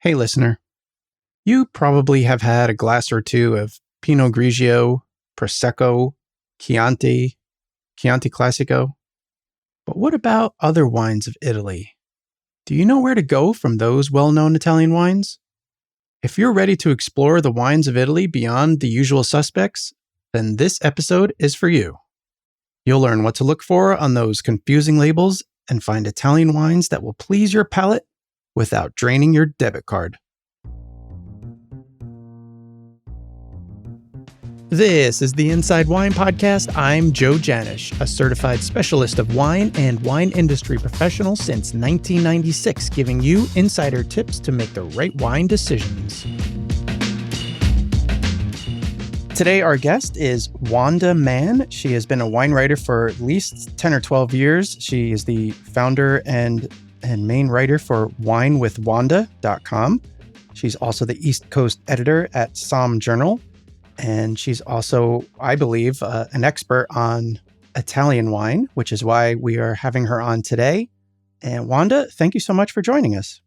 Hey, listener, you probably have had a glass or two of Pinot Grigio, Prosecco, Chianti, Chianti Classico. But what about other wines of Italy? Do you know where to go from those well-known Italian wines? If you're ready to explore the wines of Italy beyond the usual suspects, then this episode is for you. You'll learn what to look for on those confusing labels and find Italian wines that will please your palate without draining your debit card. This is the Inside Wine Podcast. I'm Joe Janish, a certified specialist of wine and wine industry professional since 1996, giving you insider tips to make the right wine decisions. Today, our guest is Wanda Mann. She has been a wine writer for at least 10 or 12 years. She is the founder and main writer for winewithwanda.com. She's also the East Coast editor at Somm Journal. And she's also, I believe, an expert on Italian wine, which is why we are having her on today. And Wanda, thank you so much for joining us.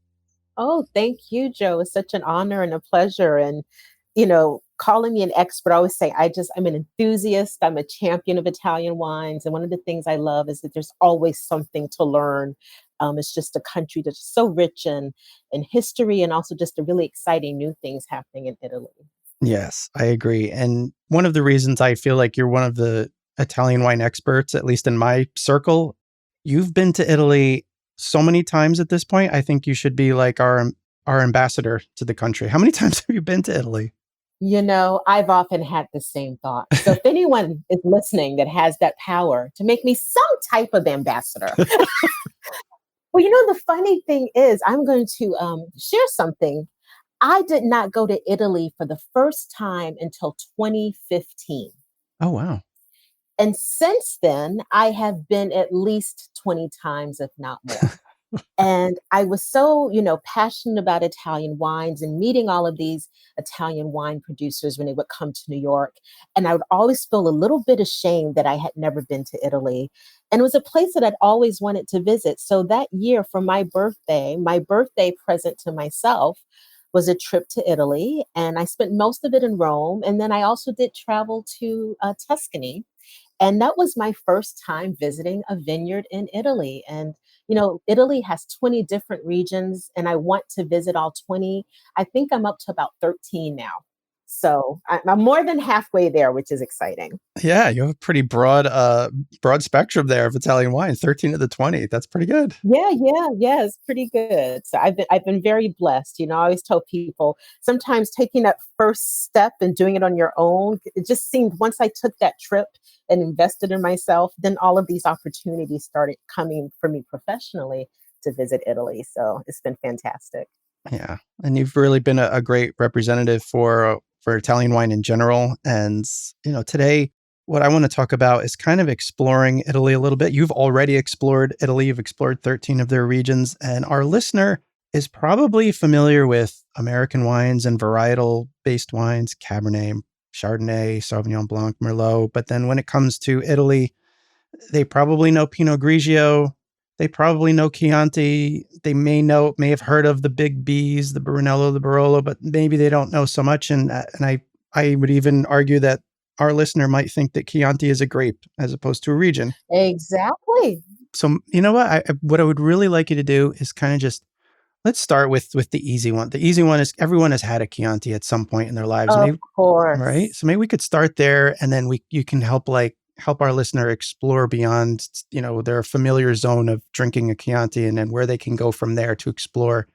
Oh, thank you, Joe. It's such an honor and a pleasure. And, calling me an expert, I always say I'm an enthusiast. I'm a champion of Italian wines. And one of the things I love is that there's always something to learn. It's just a country that's so rich in history and also just a really exciting new things happening in Italy. Yes, I agree. And one of the reasons I feel like you're one of the Italian wine experts, at least in my circle, you've been to Italy so many times at this point. I think you should be like our ambassador to the country. How many times have you been to Italy? I've often had the same thought. So if anyone is listening that has that power to make me some type of ambassador. Well, the funny thing is, I'm going to share something. I did not go to Italy for the first time until 2015. Oh, wow. And since then, I have been at least 20 times, if not more. And I was so, passionate about Italian wines and meeting all of these Italian wine producers when they would come to New York. And I would always feel a little bit ashamed that I had never been to Italy. And it was a place that I'd always wanted to visit. So that year for my birthday present to myself was a trip to Italy, and I spent most of it in Rome. And then I also did travel to Tuscany. And that was my first time visiting a vineyard in Italy. And, Italy has 20 different regions, and I want to visit all 20. I think I'm up to about 13 now. So I'm more than halfway there, which is exciting. Yeah, you have a pretty broad spectrum there of Italian wine, 13 of the 20. That's pretty good. Yeah, it's pretty good. So I've been very blessed. I always tell people sometimes taking that first step and doing it on your own, it just seemed once I took that trip and invested in myself, then all of these opportunities started coming for me professionally to visit Italy. So it's been fantastic. Yeah, and you've really been a great representative for Italian wine in general. And, today, what I want to talk about is kind of exploring Italy a little bit. You've already explored Italy. You've explored 13 of their regions. And our listener is probably familiar with American wines and varietal-based wines, Cabernet, Chardonnay, Sauvignon Blanc, Merlot. But then when it comes to Italy, they probably know Pinot Grigio. They probably know Chianti. They may have heard of the big Bs, the Brunello, the Barolo, but maybe they don't know so much. And I would even argue that our listener might think that Chianti is a grape as opposed to a region. Exactly. So you know what I would really like you to do is kind of just let's start with the easy one. The easy one is everyone has had a Chianti at some point in their lives, of course, right? So maybe we could start there, and then you can help our listener explore beyond, their familiar zone of drinking a Chianti, and then where they can go from there to explore,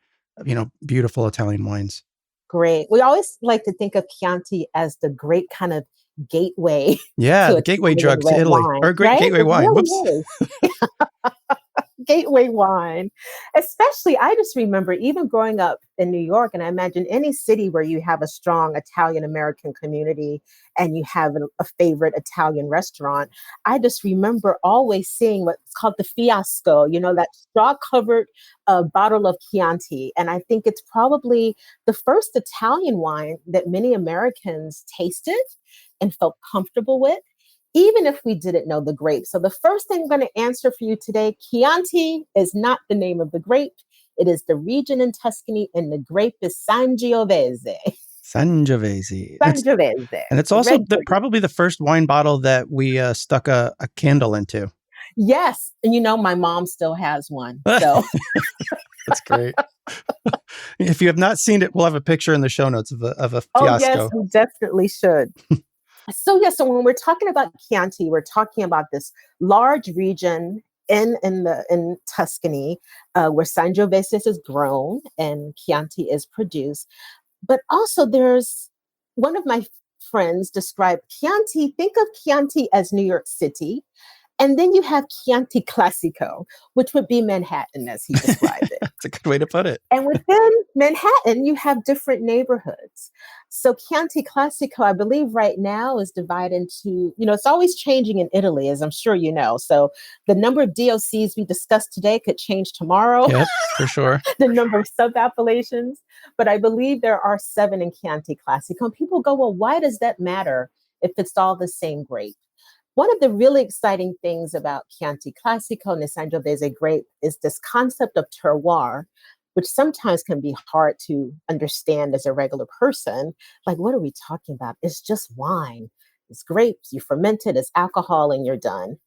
beautiful Italian wines. Great. We always like to think of Chianti as the great kind of gateway. Yeah, the gateway drug to Italy, wine, or a great right? gateway wine. Really Whoops. Gateway wine. Especially, I just remember even growing up in New York, and I imagine any city where you have a strong Italian American community and you have a favorite Italian restaurant. I just remember always seeing what's called the fiasco, that straw-covered bottle of Chianti. And I think it's probably the first Italian wine that many Americans tasted and felt comfortable with, even if we didn't know the grape. So the first thing I'm going to answer for you today, Chianti is not the name of the grape. It is the region in Tuscany, and the grape is Sangiovese. Sangiovese. Sangiovese, And it's also red grape. probably the first wine bottle that we stuck a candle into. Yes, and my mom still has one. So, That's great. If you have not seen it, we'll have a picture in the show notes of a oh yes, fiasco. we definitely should. So when we're talking about Chianti, we're talking about this large region in Tuscany, where Sangiovese is grown and Chianti is produced. But also, there's one of my friends described Chianti. Think of Chianti as New York City, and then you have Chianti Classico, which would be Manhattan, as he described it. That's a good way to put it. And within Manhattan, you have different neighborhoods. So Chianti Classico, I believe right now is divided into, it's always changing in Italy, as I'm sure you know. So the number of DOCs we discussed today could change tomorrow, Yep, for sure. the number of sub-appellations. But I believe there are 7 in Chianti Classico. And people go, well, why does that matter if it's all the same grape? One of the really exciting things about Chianti Classico and the Sangiovese grape is this concept of terroir, which sometimes can be hard to understand as a regular person. Like, what are we talking about? It's just wine. It's grapes, you ferment it, it's alcohol, and you're done.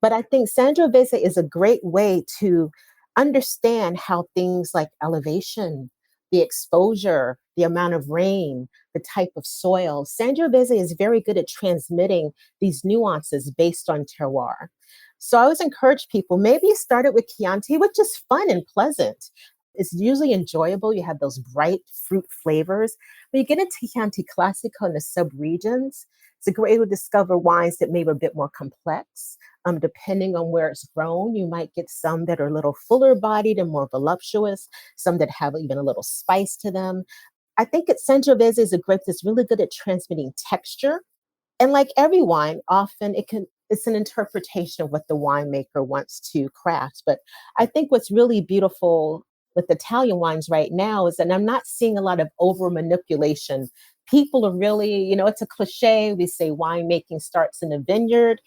But I think Sangiovese is a great way to understand how things like elevation, the exposure, the amount of rain, the type of soil. Sangiovese is very good at transmitting these nuances based on terroir. So I always encourage people, maybe start it with Chianti, which is fun and pleasant. It's usually enjoyable. You have those bright fruit flavors. When you get into Chianti Classico in the sub-regions, it's a great way to discover wines that may be a bit more complex. Depending on where it's grown, you might get some that are a little fuller bodied and more voluptuous, some that have even a little spice to them. I think Sangiovese is a grape that's really good at transmitting texture. And like every wine, often it's an interpretation of what the winemaker wants to craft. But I think what's really beautiful with Italian wines right now is that I'm not seeing a lot of over manipulation. People are really, it's a cliche. We say winemaking starts in a vineyard,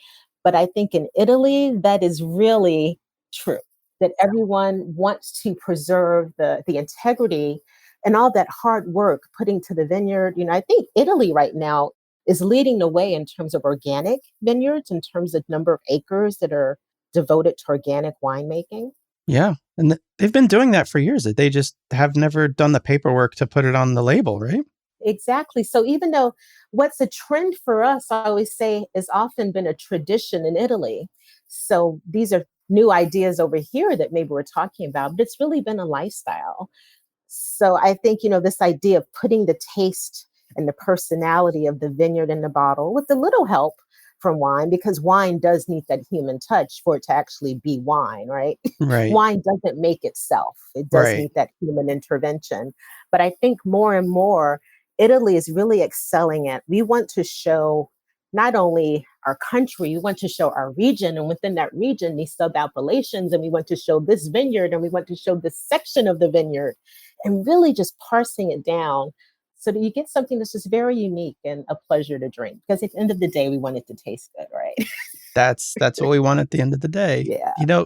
but I think in Italy, that is really true, that everyone wants to preserve the integrity and all that hard work putting to the vineyard. I think Italy right now is leading the way in terms of organic vineyards, in terms of number of acres that are devoted to organic winemaking. Yeah. And they've been doing that for years. They just have never done the paperwork to put it on the label, right? Exactly. So even though what's a trend for us, I always say, has often been a tradition in Italy. So these are new ideas over here that maybe we're talking about, but it's really been a lifestyle. So I think, this idea of putting the taste and the personality of the vineyard in the bottle with a little help from wine, because wine does need that human touch for it to actually be wine, right? Right. Wine doesn't make itself. It does Right. need that human intervention. But I think more and more, Italy is really excelling at, we want to show not only our country, we want to show our region, and within that region, these sub-appellations, and we want to show this vineyard, and we want to show this section of the vineyard, and really just parsing it down so that you get something that's just very unique and a pleasure to drink. Because at the end of the day, we want it to taste good, right? That's what we want at the end of the day. Yeah.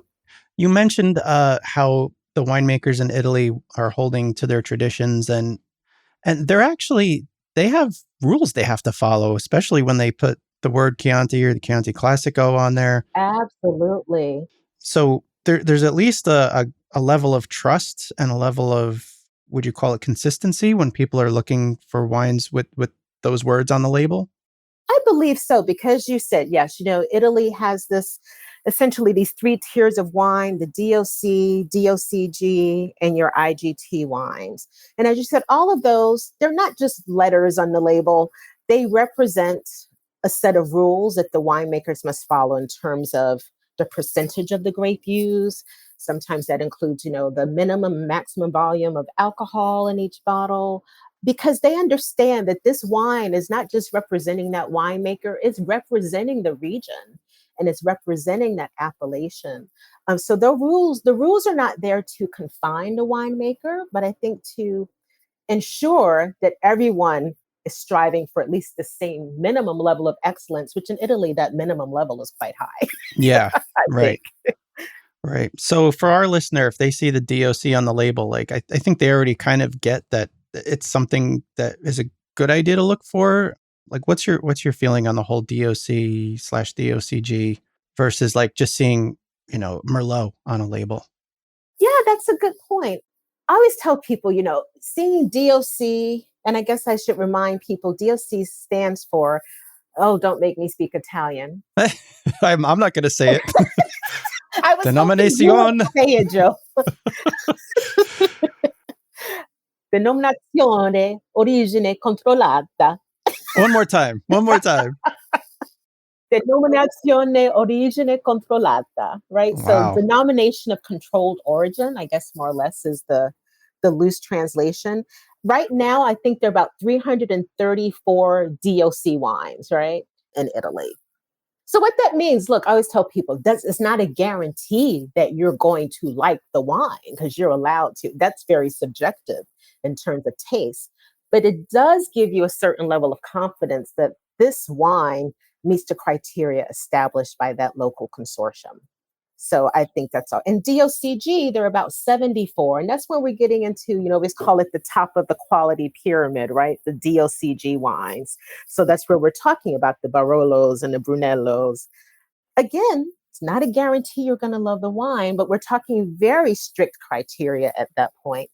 You mentioned how the winemakers in Italy are holding to their traditions, and they have rules they have to follow, especially when they put the word Chianti or the Chianti Classico on there. Absolutely. So there's at least a level of trust and a level of, would you call it, consistency when people are looking for wines with those words on the label? I believe so, because you said, yes, Italy has essentially these 3 tiers of wine, the DOC, DOCG, and your IGT wines. And as you said, all of those, they're not just letters on the label. They represent a set of rules that the winemakers must follow in terms of the percentage of the grape used. Sometimes that includes, the minimum, maximum volume of alcohol in each bottle, because they understand that this wine is not just representing that winemaker, it's representing the region and it's representing that appellation. So the rules are not there to confine the winemaker, but I think to ensure that everyone is striving for at least the same minimum level of excellence, which in Italy, that minimum level is quite high, Yeah, I think. right. Right. So for our listener, if they see the DOC on the label, like I think they already kind of get that it's something that is a good idea to look for. Like what's your feeling on the whole DOC/DOCG versus like just seeing, Merlot on a label? Yeah, that's a good point. I always tell people, seeing DOC, and I guess I should remind people, DOC stands for, oh, don't make me speak Italian. I'm not going to say it. I was hoping you would Denominazione. say it, Joe. Denominazione origine controllata. One more time. One more time. Denominazione origine controllata, right? So Wow. denomination of controlled origin, I guess more or less is the loose translation. Right now, I think there are about 334 DOC wines, right, in Italy. So what that means, look, I always tell people, it's not a guarantee that you're going to like the wine because you're allowed to. That's very subjective in terms of taste. But it does give you a certain level of confidence that this wine meets the criteria established by that local consortium. So I think that's all. And DOCG, there are about 74. And that's when we're getting into, we call it the top of the quality pyramid, right? The DOCG wines. So that's where we're talking about the Barolos and the Brunellos. Again, it's not a guarantee you're going to love the wine, but we're talking very strict criteria at that point.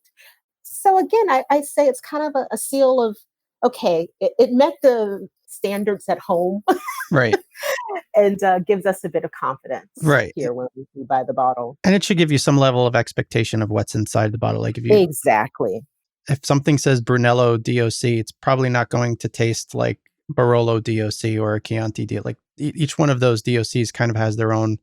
So again, I say it's kind of a seal of, okay, it met the standards at home. Right. And gives us a bit of confidence Right. here when we buy the bottle. And it should give you some level of expectation of what's inside the bottle. Like Exactly. if something says Brunello DOC, it's probably not going to taste like Barolo DOC or a Chianti DOC. Like each one of those DOCs kind of has their own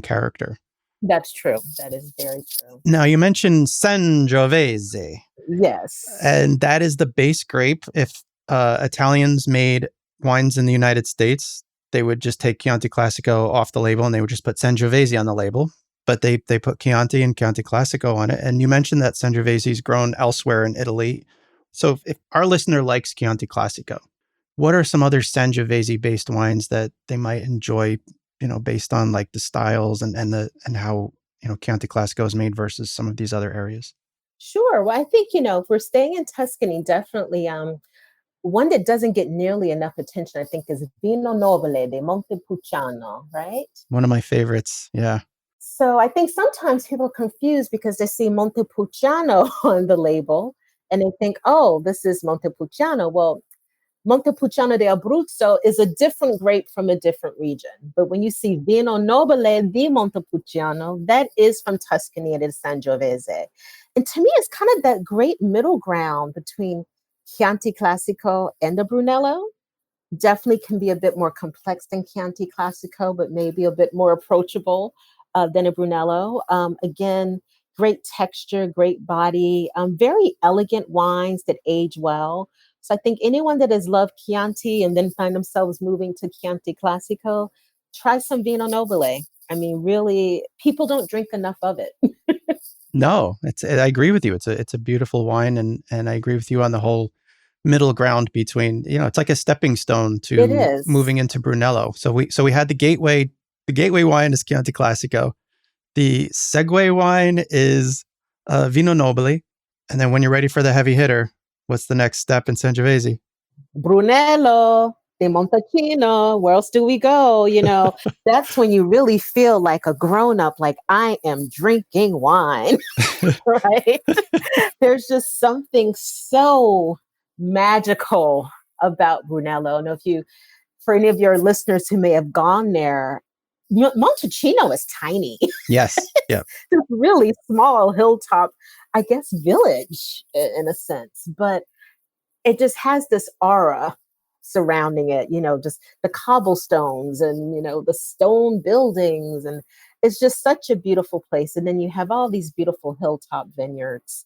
character. That's true. That is very true. Now you mentioned Sangiovese. Yes. And that is the base grape. If Italians made wines in the United States, they would just take Chianti Classico off the label and they would just put Sangiovese on the label. But they put Chianti and Chianti Classico on it. And you mentioned that Sangiovese is grown elsewhere in Italy. So if our listener likes Chianti Classico, what are some other Sangiovese based wines that they might enjoy, based on like the styles and how, Chianti Classico is made versus some of these other areas? Sure. Well, I think, if we're staying in Tuscany, definitely one that doesn't get nearly enough attention, I think, is Vino Nobile de Montepulciano, right? One of my favorites. Yeah. So I think sometimes people are confused because they see Montepulciano on the label and they think, oh, this is Montepulciano. Well, Montepulciano de Abruzzo is a different grape from a different region. But when you see Vino Nobile di Montepulciano, that is from Tuscany and it's Sangiovese. And to me, it's kind of that great middle ground between Chianti Classico and the Brunello. Definitely can be a bit more complex than Chianti Classico, but maybe a bit more approachable than a Brunello. Again, great texture, great body, very elegant wines that age well. So I think anyone that has loved Chianti and then find themselves moving to Chianti Classico, try some Vino Nobile. I mean, really, people don't drink enough of it. No, I agree with you. It's a beautiful wine, and I agree with you on the whole middle ground between, it's like a stepping stone It to is. moving into Brunello. So we had the gateway wine is Chianti Classico. The segue wine is Vino Nobile. And then when you're ready for the heavy hitter, what's the next step in Sangiovese? Brunello de Montalcino. Where else do we go? That's when you really feel like a grown up, like I am drinking wine, right? There's just something so magical about Brunello. And for any of your listeners who may have gone there, Montalcino is tiny. Yes. Yeah. It's really small hilltop, I guess, village in a sense, but it just has this aura surrounding it, just the cobblestones and, the stone buildings. And it's just such a beautiful place. And then you have all these beautiful hilltop vineyards.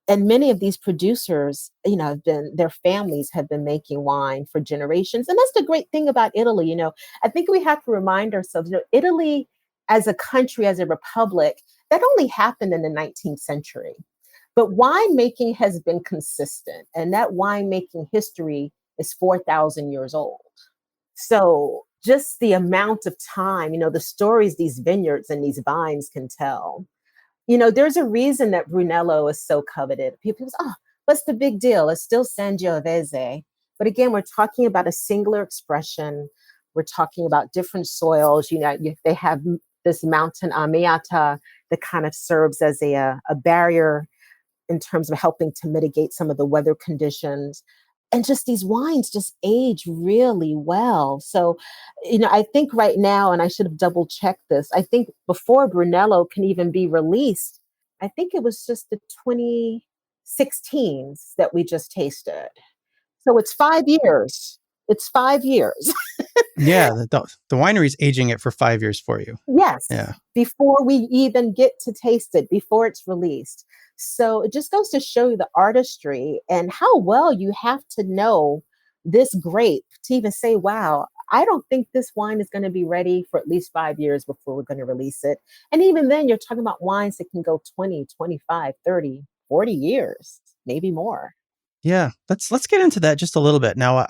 And many of these producers, their families have been making wine for generations. And that's the great thing about Italy. I think we have to remind ourselves, Italy as a country, as a republic, that only happened in the 19th century. But winemaking has been consistent, and that winemaking history is 4,000 years old. So just the amount of time, the stories these vineyards and these vines can tell. There's a reason that Brunello is so coveted. People say, oh, what's the big deal? It's still Sangiovese. But again, we're talking about a singular expression. We're talking about different soils. They have this mountain Amiata that kind of serves as a barrier in terms of helping to mitigate some of the weather conditions. And just these wines just age really well. So, I think right now, and I should have double checked this, I think before Brunello can even be released, I think it was just the 2016s that we just tasted. So it's 5 years. It's 5 years. Yeah, the winery's aging it for 5 years for you. Yes, Yeah. before we even get to taste it, before it's released. So it just goes to show you the artistry and how well you have to know this grape to even say, wow, I don't think this wine is going to be ready for at least 5 years before we're going to release it. And even then, you're talking about wines that can go 20, 25, 30, 40 years, maybe more. Yeah, let's get into that just a little bit. Now,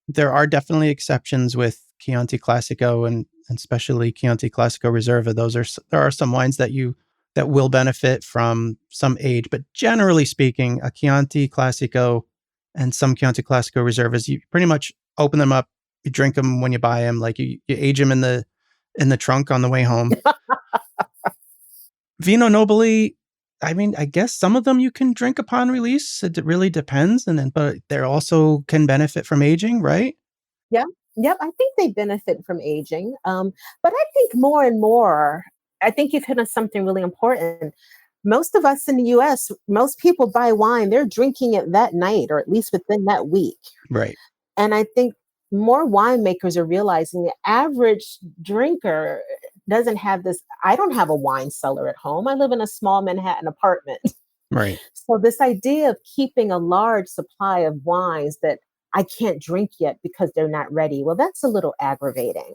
there are definitely exceptions with Chianti Classico and especially Chianti Classico Reserva. There are some wines that will benefit from some age, but generally speaking, a Chianti Classico and some Chianti Classico Reservas, you pretty much open them up, you drink them when you buy them, like you age them in the trunk on the way home. Vino Nobili, I mean, I guess some of them you can drink upon release. It really depends, but they also can benefit from aging, right? Yeah. Yep. I think they benefit from aging. But I think more and more, I think you've hit on something really important. Most of us in the US, most people buy wine, they're drinking it that night or at least within that week. Right. And I think more winemakers are realizing the average drinker doesn't have this. I don't have a wine cellar at home. I live in a small Manhattan apartment. Right. So this idea of keeping a large supply of wines that I can't drink yet because they're not ready, well, that's a little aggravating.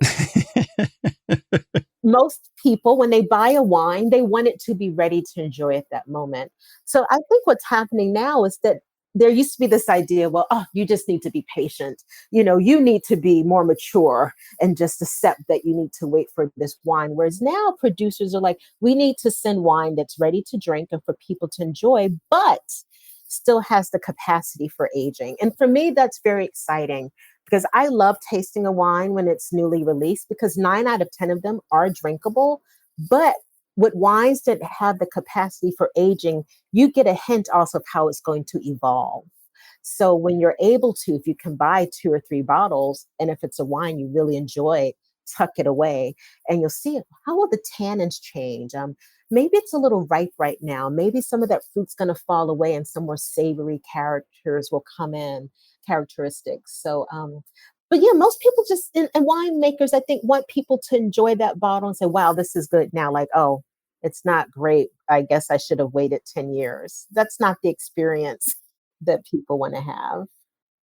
Most people, when they buy a wine, they want it to be ready to enjoy at that moment. So I think what's happening now is that there used to be this idea, well, oh, you just need to be patient. You need to be more mature and just accept that you need to wait for this wine. Whereas now producers are like, we need to send wine that's ready to drink and for people to enjoy, but still has the capacity for aging. And for me, that's very exciting because I love tasting a wine when it's newly released because 9 out of 10 of them are drinkable. But with wines that have the capacity for aging, you get a hint also of how it's going to evolve. So when you're able to, if you can buy 2 or 3 bottles, and if it's a wine you really enjoy, tuck it away and you'll see it. How will the tannins change? Maybe it's a little ripe right now. Maybe some of that fruit's going to fall away and some more savory characters will come in, characteristics. So, but yeah, most people just, and winemakers, I think, want people to enjoy that bottle and say, wow, this is good now. Like, oh, it's not great. I guess I should have waited 10 years. That's not the experience that people want to have.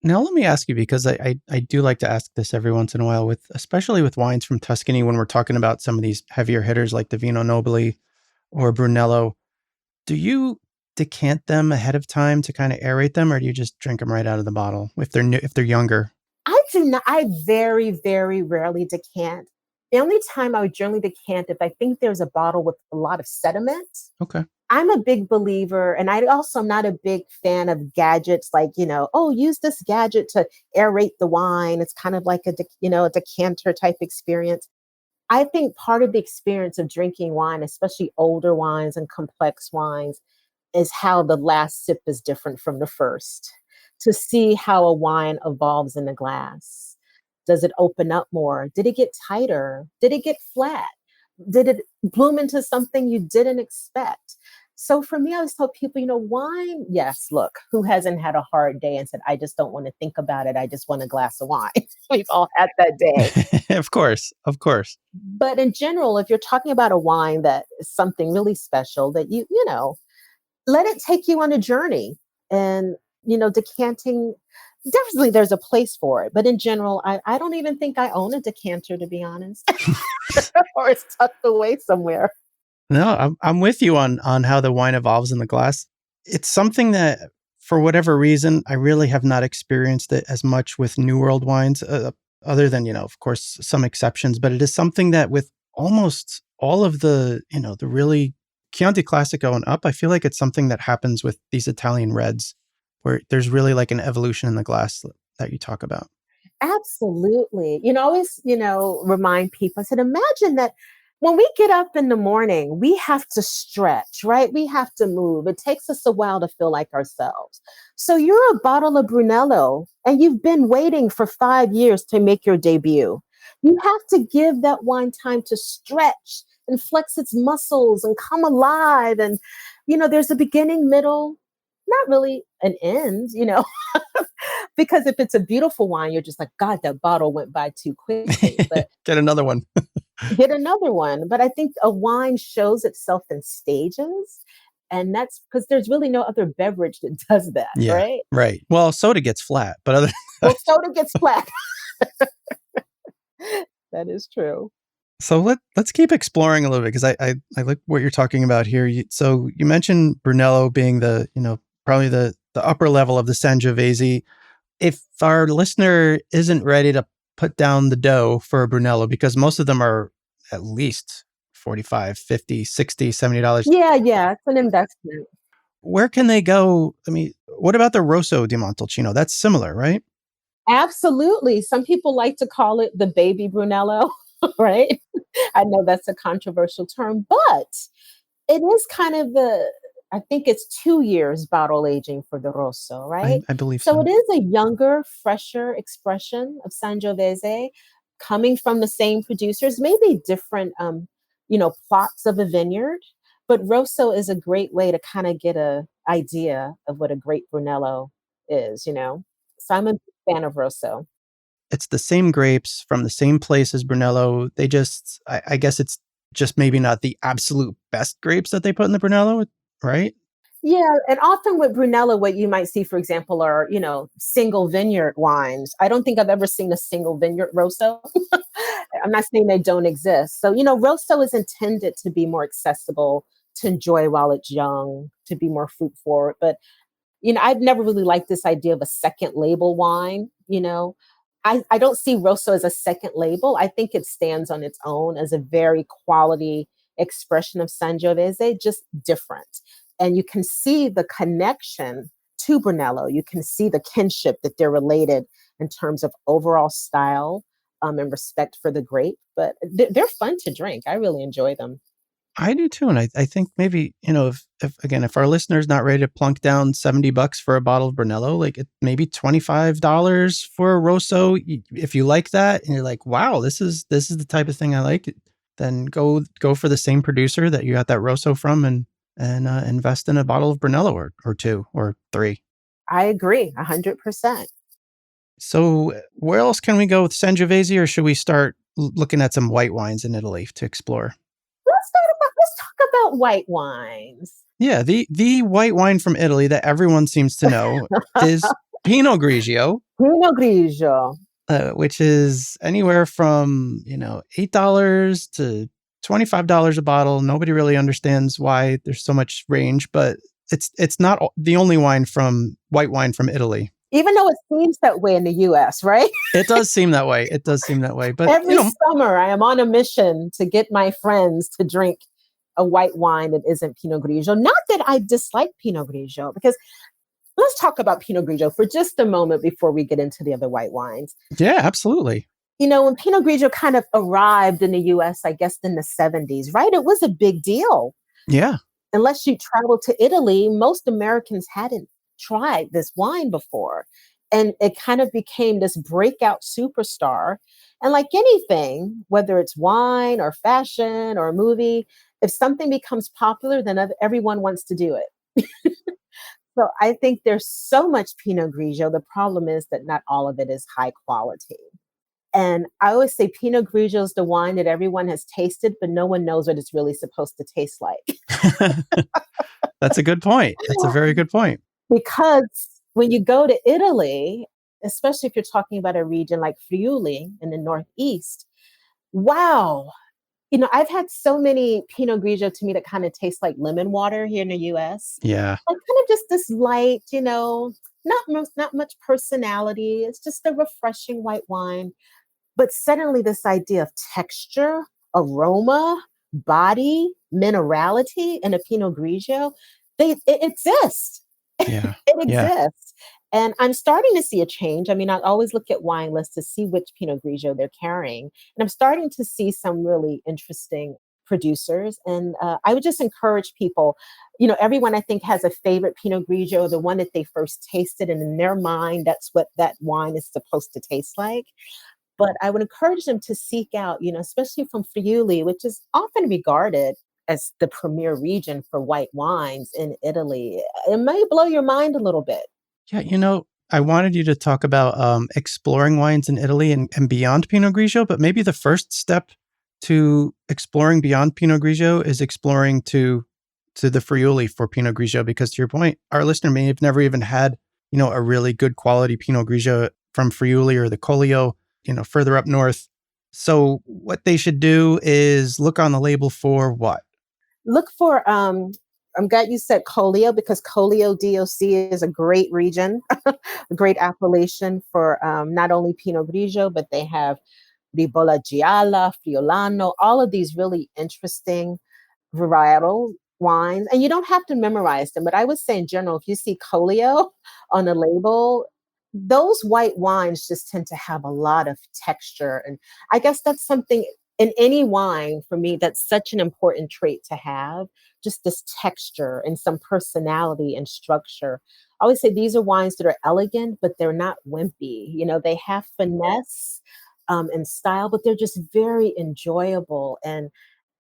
Now, let me ask you, because I do like to ask this every once in a while, especially with wines from Tuscany, when we're talking about some of these heavier hitters like the Vino Nobili or Brunello. Do you decant them ahead of time to kind of aerate them, or do you just drink them right out of the bottle if they're new, if they're younger? I do not, I very, very rarely decant. The only time I would generally decant if I think there's a bottle with a lot of sediment. Okay. I'm a big believer, and I also am not a big fan of gadgets like, oh, use this gadget to aerate the wine. It's kind of like a decanter type experience. I think part of the experience of drinking wine, especially older wines and complex wines, is how the last sip is different from the first. To see how a wine evolves in the glass. Does it open up more? Did it get tighter? Did it get flat? Did it bloom into something you didn't expect? So for me, I always tell people, wine, yes, look, who hasn't had a hard day and said, I just don't want to think about it. I just want a glass of wine. We've all had that day. Of course. Of course. But in general, if you're talking about a wine that is something really special that let it take you on a journey. And, decanting, definitely there's a place for it. But in general, I don't even think I own a decanter, to be honest, or it's tucked away somewhere. No, I'm with you on how the wine evolves in the glass. It's something that, for whatever reason, I really have not experienced it as much with New World wines. other than, of course, some exceptions, but it is something that with almost all of the, the really Chianti Classico and up, I feel like it's something that happens with these Italian reds where there's really like an evolution in the glass that you talk about. Absolutely. Always, remind people. I said, imagine that when we get up in the morning, we have to stretch, right? We have to move. It takes us a while to feel like ourselves. So you're a bottle of Brunello and you've been waiting for 5 years to make your debut. You have to give that wine time to stretch and flex its muscles and come alive. And, there's a beginning, middle, not really an end, because if it's a beautiful wine, you're just like, God, that bottle went by too quickly. But Get another one. get another one. But I think a wine shows itself in stages. And that's because there's really no other beverage that does that, Yeah, right? right. Well, soda gets flat, but other Well, soda gets flat. That is true. So let's keep exploring a little bit because I like what you're talking about here. So you mentioned Brunello being the probably the upper level of the Sangiovese. If our listener isn't ready to put down the dough for a Brunello, because most of them are at least 45, 50, 60, $70. Yeah, it's an investment. Where can they go? I mean, what about the Rosso di Montalcino? That's similar, right? Absolutely. Some people like to call it the baby Brunello, right? I know that's a controversial term, but it is kind of I think it's 2 years bottle aging for the Rosso, right? I believe So so. it is a younger, fresher expression of Sangiovese coming from the same producers, maybe different, plots of a vineyard. But Rosso is a great way to kind of get a idea of what a great Brunello is. So I'm a big fan of Rosso. It's the same grapes from the same place as Brunello. They just, I guess it's just maybe not the absolute best grapes that they put in the Brunello, right? Yeah, and often with Brunello, what you might see, for example, are single vineyard wines. I don't think I've ever seen a single vineyard Rosso. I'm not saying they don't exist. So Rosso is intended to be more accessible, to enjoy while it's young, to be more fruit forward. But I've never really liked this idea of a second label wine. I don't see Rosso as a second label. I think it stands on its own as a very quality expression of Sangiovese, just different. And you can see the connection to Brunello. You can see the kinship that they're related in terms of overall style and respect for the grape. But they're fun to drink. I really enjoy them. I do too. And I think maybe, if our listener's not ready to plunk down $70 for a bottle of Brunello, like maybe $25 for a Rosso. If you like that and you're like, wow, this is the type of thing I like, then go for the same producer that you got that Rosso from and invest in a bottle of Brunello or two or three. I agree 100%. So where else can we go with Sangiovese, or should we start looking at some white wines in Italy to explore? Let's talk about white wines. Yeah, the white wine from Italy that everyone seems to know is Pinot Grigio, Pinot Grigio. which is anywhere from $8 to $25 a bottle. Nobody really understands why there's so much range, but it's not the only white wine from Italy. Even though it seems that way in the US, right? It does seem that way. It does seem that way, but Every summer I am on a mission to get my friends to drink a white wine that isn't Pinot Grigio. Not that I dislike Pinot Grigio, because let's talk about Pinot Grigio for just a moment before we get into the other white wines. yeah, absolutely. When Pinot Grigio kind of arrived in the US, I guess in the 70s, right? It was a big deal. Yeah. Unless you traveled to Italy, most Americans hadn't tried this wine before. And it kind of became this breakout superstar. And like anything, whether it's wine or fashion or a movie, if something becomes popular, then everyone wants to do it. So I think there's so much Pinot Grigio. The problem is that not all of it is high quality. And I always say Pinot Grigio is the wine that everyone has tasted, but no one knows what it's really supposed to taste like. That's a good point. That's a very good point. Because when you go to Italy, especially if you're talking about a region like Friuli in the Northeast, wow. I've had so many Pinot Grigio to me that kind of taste like lemon water here in the US. Yeah. Like kind of just this light, not much personality. It's just a refreshing white wine. But suddenly, this idea of texture, aroma, body, minerality in a Pinot Grigio, it exists. Yeah. It Yeah. exists. And I'm starting to see a change. I mean, I always look at wine lists to see which Pinot Grigio they're carrying. And I'm starting to see some really interesting producers. And I would just encourage people, everyone I think has a favorite Pinot Grigio, the one that they first tasted. And in their mind, that's what that wine is supposed to taste like. But I would encourage them to seek out, especially from Friuli, which is often regarded as the premier region for white wines in Italy. It may blow your mind a little bit. Yeah, I wanted you to talk about exploring wines in Italy and beyond Pinot Grigio, but maybe the first step to exploring beyond Pinot Grigio is exploring to the Friuli for Pinot Grigio, because to your point, our listener may have never even had, a really good quality Pinot Grigio from Friuli or the Collio, further up north. So what they should do is look on the label for what? Look for I'm glad you said Collio, because Collio DOC is a great region, a great appellation for not only Pinot Grigio, but they have Ribolla Gialla, Friulano, all of these really interesting varietal wines. And you don't have to memorize them, but I would say in general, if you see Collio on a label, those white wines just tend to have a lot of texture. And I guess that's something in any wine for me, that's such an important trait to have, just this texture and some personality and structure. I always say these are wines that are elegant, but they're not wimpy. They have finesse and style, but they're just very enjoyable. And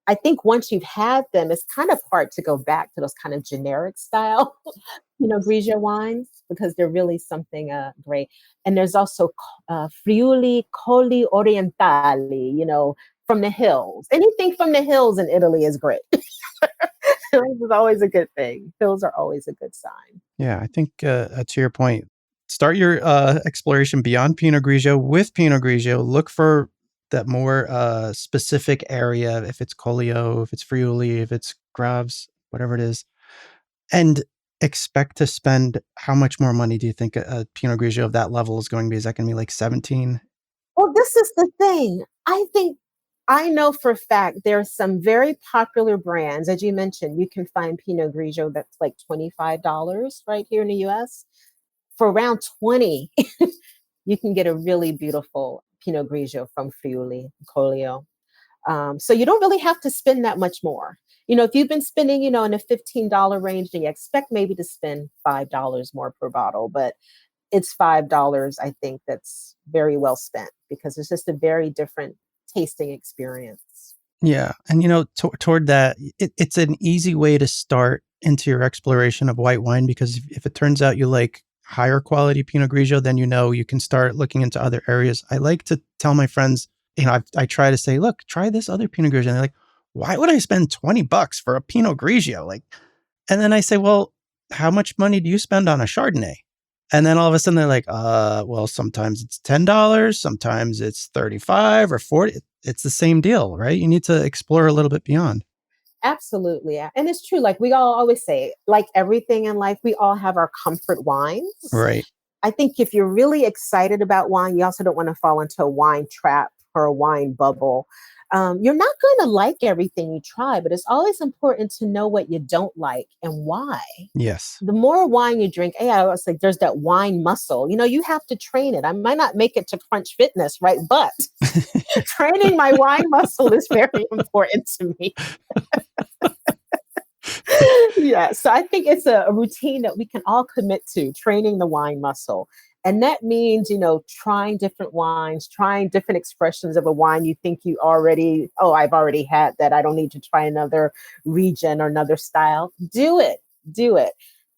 I think once you've had them, it's kind of hard to go back to those kind of generic style, Grigio wines, because they're really something great. And there's also Friuli Colli Orientali, from the hills. Anything from the hills in Italy is great. Hills is always a good thing. Hills are always a good sign. Yeah, I think to your point, start your exploration beyond Pinot Grigio with Pinot Grigio. Look for that more specific area, if it's Collio, if it's Friuli, if it's Graves, whatever it is, and expect to spend how much more money do you think a Pinot Grigio of that level is going to be? Is that going to be like 17? Well, this is the thing. I know for a fact there are some very popular brands. As you mentioned, you can find Pinot Grigio that's like $25 right here in the US. For around 20, you can get a really beautiful Pinot Grigio from Friuli, Collio. So you don't really have to spend that much more. If you've been spending, in a $15 range, then you expect maybe to spend $5 more per bottle. But it's $5, I think that's very well spent, because it's just a very different tasting experience. Yeah. And, toward that, it's an easy way to start into your exploration of white wine, because if it turns out you like higher quality Pinot Grigio, then you can start looking into other areas. I like to tell my friends, I try to say, look, try this other Pinot Grigio. And they're like, why would I spend $20 for a Pinot Grigio? And then I say, well, how much money do you spend on a Chardonnay? And then all of a sudden they're like, well, sometimes it's $10, sometimes it's 35 or 40. It's the same deal, right? You need to explore a little bit beyond. Absolutely. Yeah. And it's true. Like we all always say, like everything in life, we all have our comfort wines. Right. I think if you're really excited about wine, you also don't want to fall into a wine trap or a wine bubble. You're not going to like everything you try, but it's always important to know what you don't like and why. Yes. The more wine you drink, I was like, there's that wine muscle. You have to train it. I might not make it to Crunch Fitness, right? But training my wine muscle is very important to me. Yeah. So I think it's a routine that we can all commit to, training the wine muscle. And that means, trying different wines, trying different expressions of a wine you think I've already had that. I don't need to try another region or another style. Do it. Do it.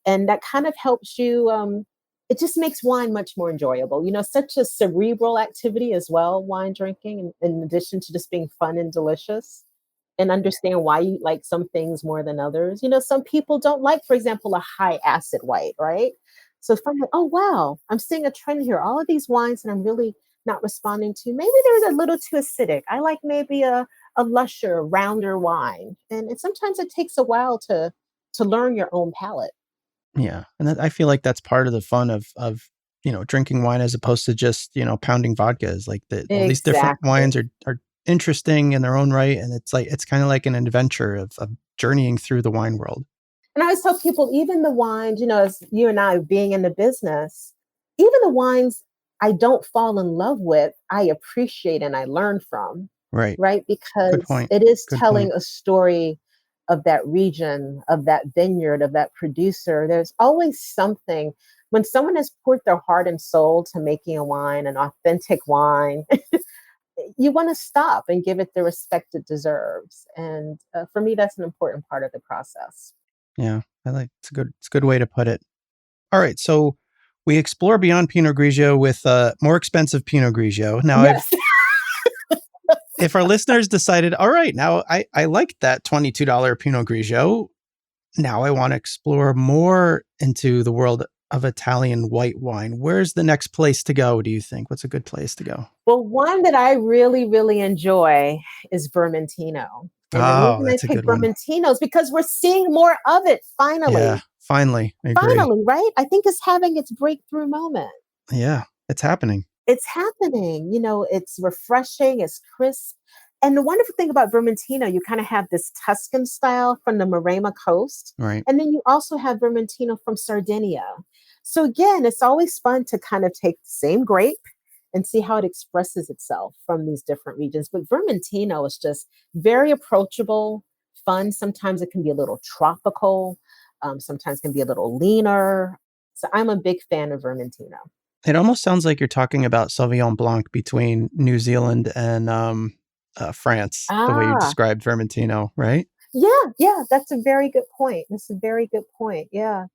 And that kind of helps you. It just makes wine much more enjoyable. Such a cerebral activity as well, wine drinking, in addition to just being fun and delicious. And understand why you like some things more than others. Some people don't like, for example, a high acid white, right? So if I'm like, oh wow, I'm seeing a trend here. All of these wines that I'm really not responding to, maybe they're a little too acidic. I like maybe a lusher, rounder wine. And sometimes it takes a while to learn your own palate. Yeah. And I feel like that's part of the fun of drinking wine as opposed to just, pounding vodkas. Like all these different wines Exactly. are interesting in their own right. And it's kind of like an adventure of journeying through the wine world. And I always tell people, even the wines, as you and I being in the business, even the wines I don't fall in love with, I appreciate and I learn from, Right. right? Good Because point. it is Good telling point. a story of that region, of that vineyard, of that producer. There's always something when someone has poured their heart and soul to making a wine, an authentic wine, you want to stop and give it the respect it deserves. And for me, that's an important part of the process. Yeah. It's a good way to put it. All right. So we explore beyond Pinot Grigio with more expensive Pinot Grigio. Now Yes. if our listeners decided, all right, now I like that $22 Pinot Grigio. Now I want to explore more into the world of Italian white wine. Where's the next place to go, do you think? What's a good place to go? Well, one that I really, really enjoy is Vermentino. And the Oh, reason I that's a pick good one. Vermentino is because we're seeing more of it Yeah, finally. finally. I agree. Finally, right? I think it's having its breakthrough moment. Yeah, it's happening. It's happening. It's refreshing, it's crisp. And the wonderful thing about Vermentino, you kind of have this Tuscan style from the Maremma coast. Right. And then you also have Vermentino from Sardinia. So again, it's always fun to kind of take the same grape and see how it expresses itself from these different regions. But Vermentino is just very approachable, fun. Sometimes it can be a little tropical, sometimes can be a little leaner. So I'm a big fan of Vermentino. It almost sounds like you're talking about Sauvignon Blanc between New Zealand and France, the way you Ah, described Vermentino, right? yeah, yeah, that's a very good point. That's a very good point. Yeah.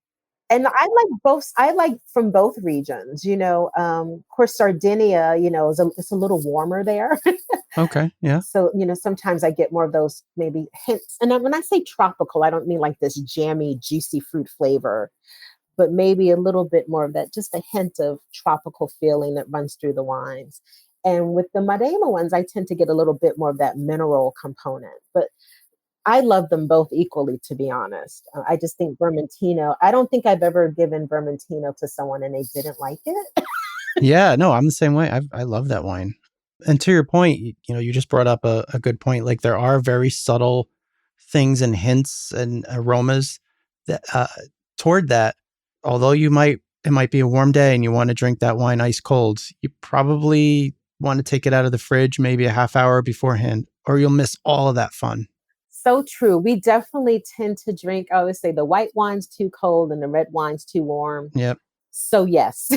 And I like both. I like from both regions. Of course, Sardinia, it's a little warmer there. Okay. Yeah. So, sometimes I get more of those maybe hints. And when I say tropical, I don't mean like this jammy, juicy fruit flavor, but maybe a little bit more of that, just a hint of tropical feeling that runs through the wines. And with the Maremma ones, I tend to get a little bit more of that mineral component. But I love them both equally, to be honest. I just think Vermentino, I don't think I've ever given Vermentino to someone and they didn't like it. Yeah, no, I'm the same way. I love that wine. And to your point, you just brought up a good point. Like there are very subtle things and hints and aromas that toward that. Although it might be a warm day and you want to drink that wine ice cold, you probably want to take it out of the fridge maybe a half hour beforehand, or you'll miss all of that fun. So true. We definitely tend to drink, I always say the white wine's too cold and the red wine's too warm. Yep. So yes,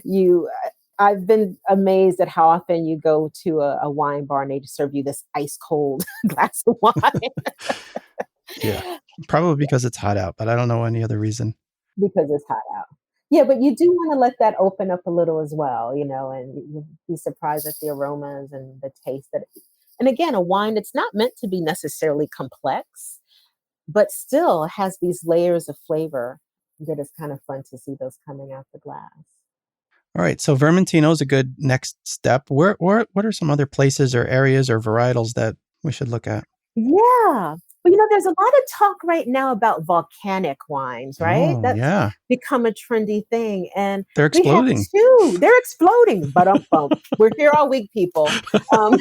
you. I've been amazed at how often you go to a wine bar and they serve you this ice cold glass of wine Yeah. Probably because it's hot out, but I don't know any other reason. because it's hot out. Yeah, but you do want to let that open up a little as well, and you'll be surprised at the aromas and the taste that. And again, a wine that's not meant to be necessarily complex, but still has these layers of flavor that is kind of fun to see those coming out the glass. All right. So Vermentino is a good next step. What are some other places or areas or varietals that we should look at? Yeah. But there's a lot of talk right now about volcanic wines, right? Oh, That's yeah. become a trendy thing. And They're we have exploding. two. They're exploding. But we're here all week, people. Um,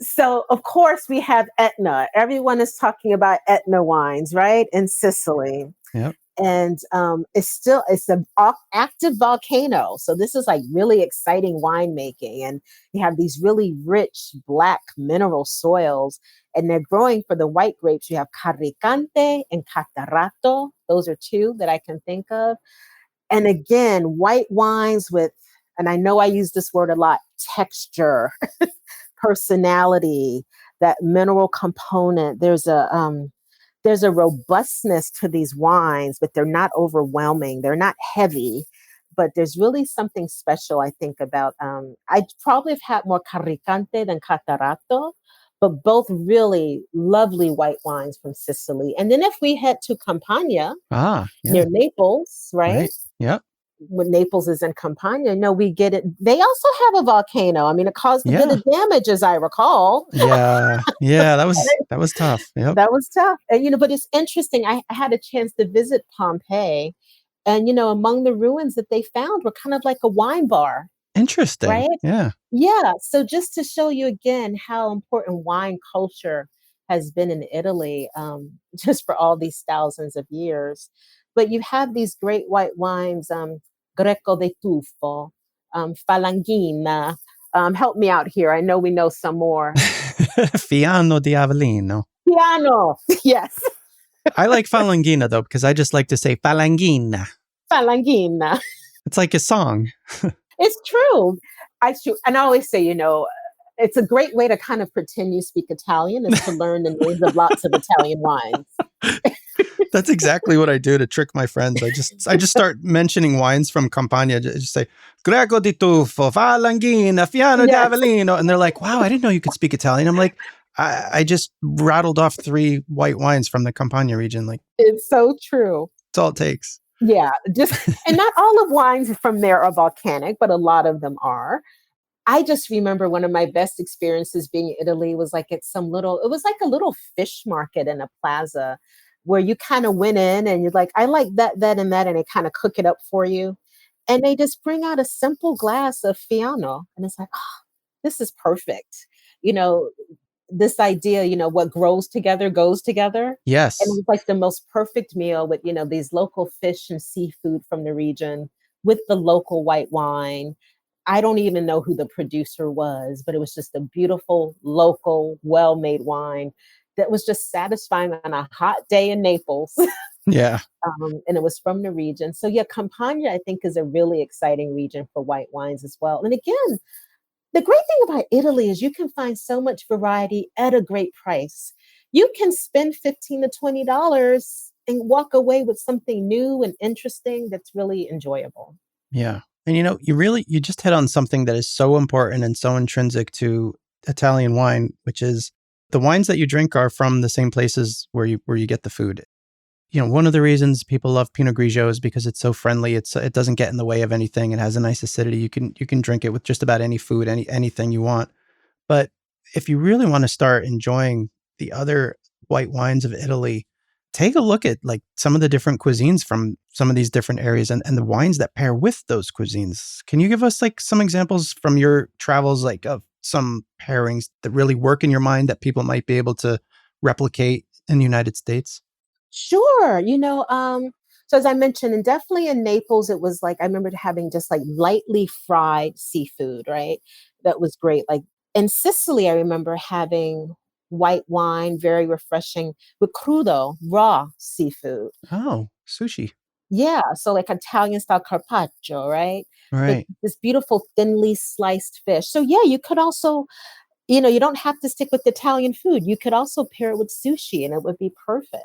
so, of course, we have Etna. Everyone is talking about Etna wines, right? In Sicily. Yep. And it's an active volcano, so this is like really exciting winemaking, and you have these really rich black mineral soils, and they're growing for the white grapes. You have Carricante and Catarato. Those are two that I can think of. And again, white wines with, and I know I use this word a lot, texture, personality, that mineral component. There's a robustness to these wines, but they're not overwhelming. They're not heavy, but there's really something special, I think, about. I probably have had more Carricante than Catarato, but both really lovely white wines from Sicily. And then if we head to Campania Ah, near yeah. Naples, right? Right. Yep. when Naples is in Campania, no, we get it. They also have a volcano. I mean, it caused a bit Yeah. of damage, as I recall. Yeah. Yeah. That was tough. Yep. That was tough. And, but it's interesting. I had a chance to visit Pompeii, and, among the ruins that they found were kind of like a wine bar, Interesting. right? Yeah. Yeah. So just to show you again how important wine culture has been in Italy, just for all these thousands of years. But you have these great white wines, Greco de Tufo, Falanghina. Help me out here. I know we know some more. Fiano di Avellino. Piano. Yes. I like Falanghina though, because I just like to say Falanghina. Falanghina. It's like a song. It's true. And I always say, it's a great way to kind of pretend you speak Italian is to learn the names of lots of Italian wines. That's exactly what I do to trick my friends. I just start mentioning wines from Campania. Just say Greco di Tufo, Falanghina, Fiano di Yes, Avellino, and they're like, "Wow, I didn't know you could speak Italian." I'm like, I just rattled off 3 white wines from the Campania region. Like, it's so true. that's all it takes. Yeah, and not all of wines from there are volcanic, but a lot of them are. I just remember one of my best experiences being in Italy was like at it was like a little fish market in a plaza where you kind of went in and you're like, I like that, that, and that, and they kind of cook it up for you. And they just bring out a simple glass of Fiano. And it's like, oh, this is perfect. You know, this idea, what grows together goes together. And it Yes. was like the most perfect meal with, these local fish and seafood from the region with the local white wine. I don't even know who the producer was, but it was just a beautiful, local, well made wine that was just satisfying on a hot day in Naples. Yeah. And it was from the region. So, yeah, Campania, I think, is a really exciting region for white wines as well. And again, the great thing about Italy is you can find so much variety at a great price. You can spend $15 to $20 and walk away with something new and interesting that's really enjoyable. Yeah. And you just hit on something that is so important and so intrinsic to Italian wine, which is the wines that you drink are from the same places where you get the food. One of the reasons people love Pinot Grigio is because it's so friendly. It doesn't get in the way of anything. It has a nice acidity. You can drink it with just about any food, anything you want. But if you really want to start enjoying the other white wines of Italy, take a look at like some of the different cuisines from some of these different areas and the wines that pair with those cuisines. Can you give us like some examples from your travels, like of some pairings that really work in your mind that people might be able to replicate in the United States? Sure. So as I mentioned, and definitely in Naples, it was like I remember having just like lightly fried seafood, right? That was great. Like in Sicily, I remember having white wine, very refreshing, with crudo, raw seafood. Oh, sushi. Yeah, so like Italian style carpaccio, right? But Right. this beautiful thinly sliced fish. So yeah, you could also, you don't have to stick with Italian food. You could also pair it with sushi and it would be perfect.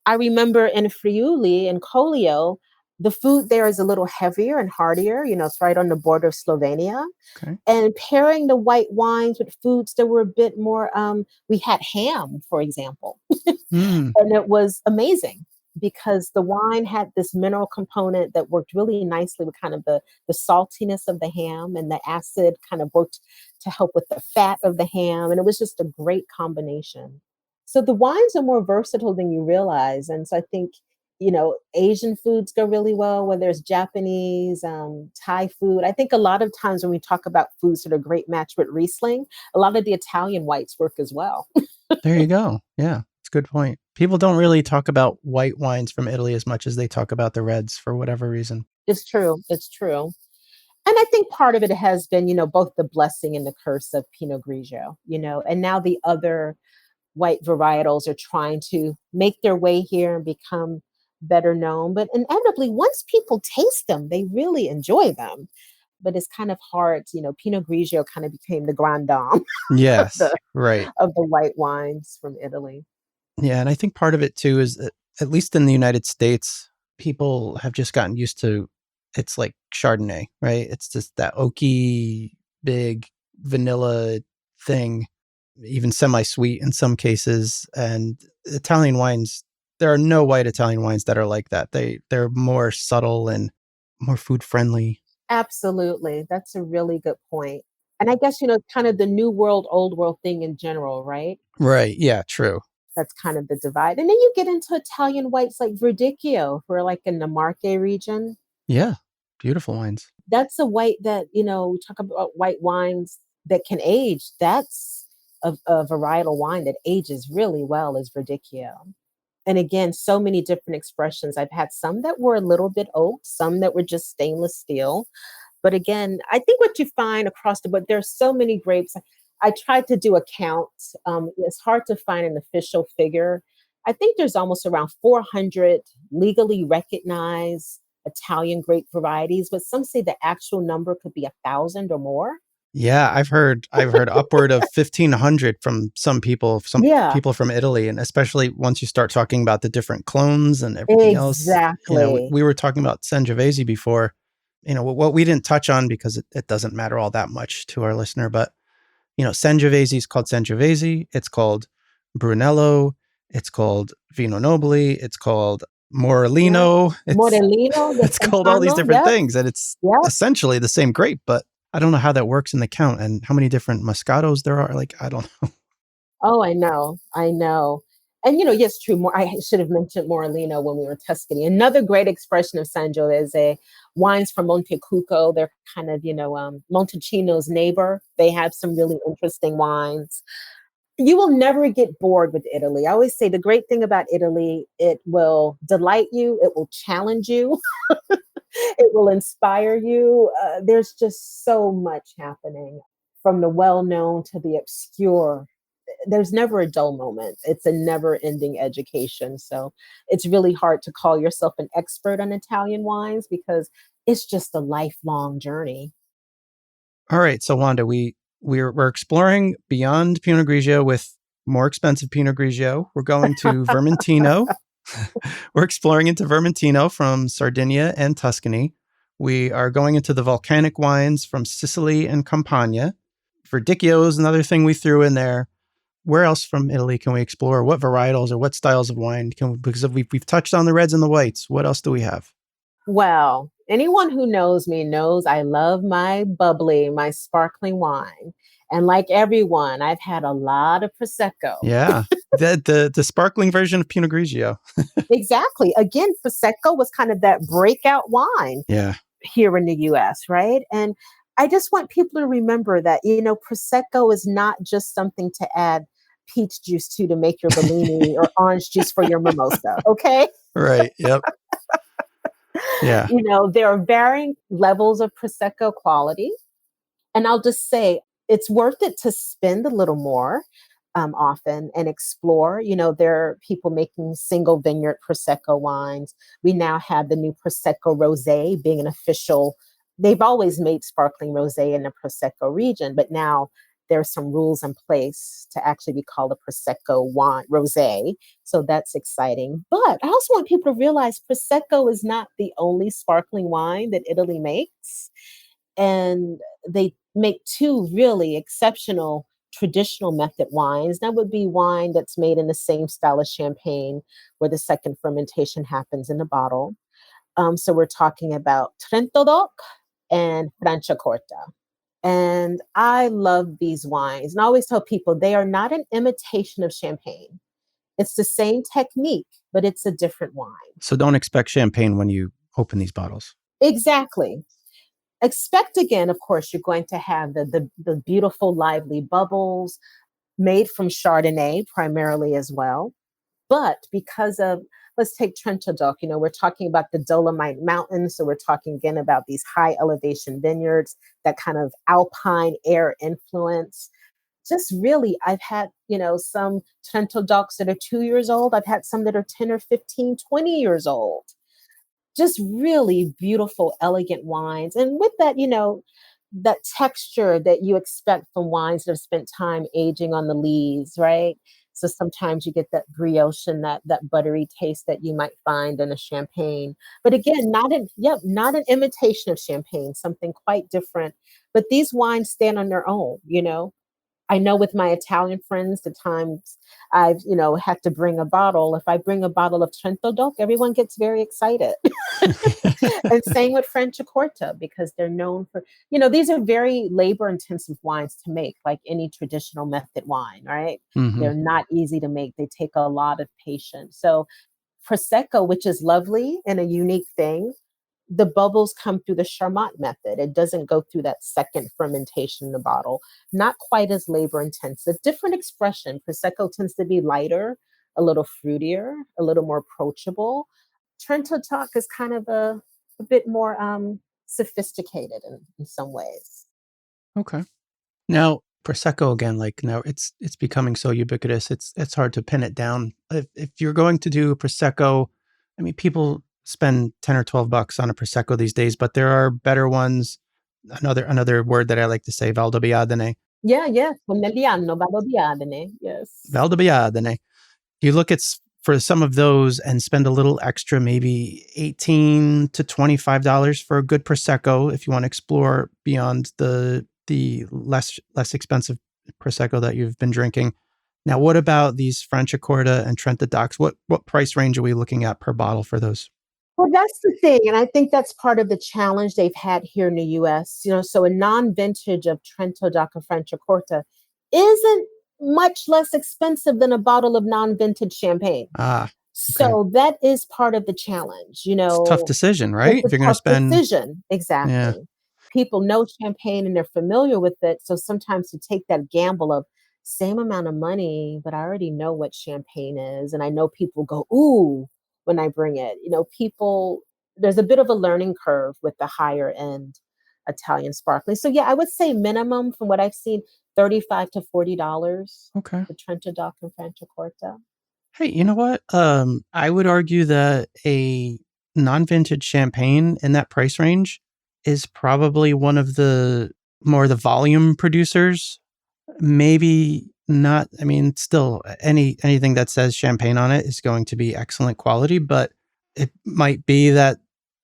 I remember in Friuli and Collio, the food there is a little heavier and heartier. It's right on the border of Slovenia. Okay. And pairing the white wines with foods that were a bit more, we had ham, for example, Mm, and it was amazing because the wine had this mineral component that worked really nicely with kind of the saltiness of the ham, and the acid kind of worked to help with the fat of the ham. And it was just a great combination. So the wines are more versatile than you realize. And so I think, Asian foods go really well, whether it's Japanese, Thai food. I think a lot of times when we talk about foods that are a great match with Riesling, a lot of the Italian whites work as well. there you go. Yeah, it's a good point. People don't really talk about white wines from Italy as much as they talk about the reds for whatever reason. It's true. It's true. And I think part of it has been, both the blessing and the curse of Pinot Grigio, and now the other white varietals are trying to make their way here and become better known. But inevitably, once people taste them, they really enjoy them. But it's kind of hard, Pinot Grigio kind of became the grand dame of Yes, the right. of the white wines from Italy. Yeah, and I think part of it too is that at least in the United States, people have just gotten used to it's like Chardonnay, right? It's just that oaky, big vanilla thing, even semi-sweet in some cases. And Italian wines, there are no white Italian wines that are like that. They're more subtle and more food friendly. Absolutely. That's a really good point. And I guess, kind of the new world, old world thing in general, right? Right. Yeah, true. That's kind of the divide. And then you get into Italian whites like Verdicchio, for like in the Marche region. Yeah. Beautiful wines. That's a white that, we talk about white wines that can age. That's a varietal wine that ages really well is Verdicchio. And again, so many different expressions. I've had some that were a little bit oak, some that were just stainless steel. But again, I think what you find across the board, there's so many grapes. I tried to do a count. It's hard to find an official figure. I think there's almost around 400 legally recognized Italian grape varieties, but some say the actual number could be 1,000 or more. Yeah, I've heard upward of 1,500 from some Yeah, people from Italy, and especially once you start talking about the different clones and everything else. exactly. We were talking about Sangiovese before. What we didn't touch on because it doesn't matter all that much to our listener, but Sangiovese is called Sangiovese. It's called Brunello. It's called Vino Nobili. It's called Yep. Morellino. It's Morellino, the it's called all these Sovrano. different Yep. things, and it's Yep. essentially the same grape, but I don't know how that works in the count and how many different Moscatos there are. Like, I don't know. Oh, I know. I know. And yes, true. More, I should have mentioned Morellino when we were Tuscany. Another great expression of Sangiovese wines from Montecucco. They're kind of, Montalcino's neighbor. They have some really interesting wines. You will never get bored with Italy. I always say the great thing about Italy, it will delight you, it will challenge you, it will inspire you. There's just so much happening from the well known to the obscure. There's never a dull moment. It's a never ending education. So it's really hard to call yourself an expert on Italian wines because it's just a lifelong journey. All right, so Wanda, we're exploring beyond Pinot Grigio with more expensive Pinot Grigio. We're going to Vermentino. We're exploring into Vermentino from Sardinia and Tuscany. We are going into the volcanic wines from Sicily and Campania. Verdicchio is another thing we threw in there. Where else from Italy can we explore? What varietals or what styles of wine can we, because we've touched on the reds and the whites. What else do we have? Well, anyone who knows me knows I love my bubbly, my sparkling wine. And like everyone, I've had a lot of Prosecco. Yeah. The sparkling version of Pinot Grigio. Exactly. Again, Prosecco was kind of that breakout wine Yeah. here in the US, right? And I just want people to remember that, Prosecco is not just something to add peach juice to make your Bellini or orange juice for your mimosa, okay? Right. Yep. Yeah. There are varying levels of Prosecco quality. And I'll just say it's worth it to spend a little more often and explore. There are people making single vineyard Prosecco wines. We now have the new Prosecco Rosé being an official. They've always made sparkling rosé in the Prosecco region, but now there's some rules in place to actually be called a Prosecco wine rosé. So that's exciting. But I also want people to realize Prosecco is not the only sparkling wine that Italy makes. And they make two really exceptional traditional method wines. That would be wine that's made in the same style as champagne, where the second fermentation happens in the bottle. So we're talking about Trento DOC and Franciacorta. And I love these wines. And I always tell people they are not an imitation of champagne. It's the same technique, but it's a different wine. So don't expect champagne when you open these bottles. Exactly. Expect again, of course, you're going to have the beautiful, lively bubbles made from Chardonnay primarily as well. But because of, let's take Trentadolc, we're talking about the Dolomite Mountains. So we're talking again about these high elevation vineyards, that kind of alpine air influence. Just really, I've had, some Trentadolcs that are 2 years old. I've had some that are 10 or 15, 20 years old. Just really beautiful, elegant wines. And with that, that texture that you expect from wines that have spent time aging on the lees, right? So sometimes you get that brioche and that buttery taste that you might find in a champagne. But again, not an imitation of champagne, something quite different. But these wines stand on their own. I know with my Italian friends, the times I've, had to bring a bottle. If I bring a bottle of Trento DOC, everyone gets very excited. And same with Franciacorta, because they're known for, these are very labor intensive wines to make, like any traditional method wine, right? Hmm. They're not easy to make. They take a lot of patience. So Prosecco, which is lovely and a unique thing, the bubbles come through the Charmat method. It doesn't go through that second fermentation in the bottle. Not quite as labor intensive. Different expression. Prosecco tends to be lighter, a little fruitier, a little more approachable. Trento Talk is kind of a bit more sophisticated in some ways. Okay. Now, Prosecco again, like now it's becoming so ubiquitous. It's hard to pin it down. If you're going to do Prosecco, I mean, people spend 10 or 12 bucks on a Prosecco these days, but there are better ones. Another word that I like to say, Valdobbiadene. Yeah, yeah. Pomerliano, Valdobbiadene. Yes. Valdobbiadene. You look at for some of those and spend a little extra, maybe $18 to $25 for a good Prosecco if you want to explore beyond the less expensive Prosecco that you've been drinking. Now, what about these Franciacorta and Trenta Docs? What price range are we looking at per bottle for those? Well, that's the thing. And I think that's part of the challenge they've had here in the US. So a non-vintage of Trento DACA Franciacorta isn't much less expensive than a bottle of non-vintage champagne. Ah, okay. So that is part of the challenge. It's a tough decision, It's right? a If you're going to tough spend, decision. yeah, Exactly. People know champagne and they're familiar with it. So sometimes to take that gamble of same amount of money, but I already know what champagne is. And I know people go, ooh, when I bring it. There's a bit of a learning curve with the higher end Italian sparkling. So yeah, I would say minimum from what I've seen, $35 to $40 okay. for Trento Doc and Franciacorta. Hey, you know what? I would argue that a non-vintage champagne in that price range is probably one of the more the volume producers. Maybe not. I mean, still, anything that says champagne on it is going to be excellent quality, but it might be that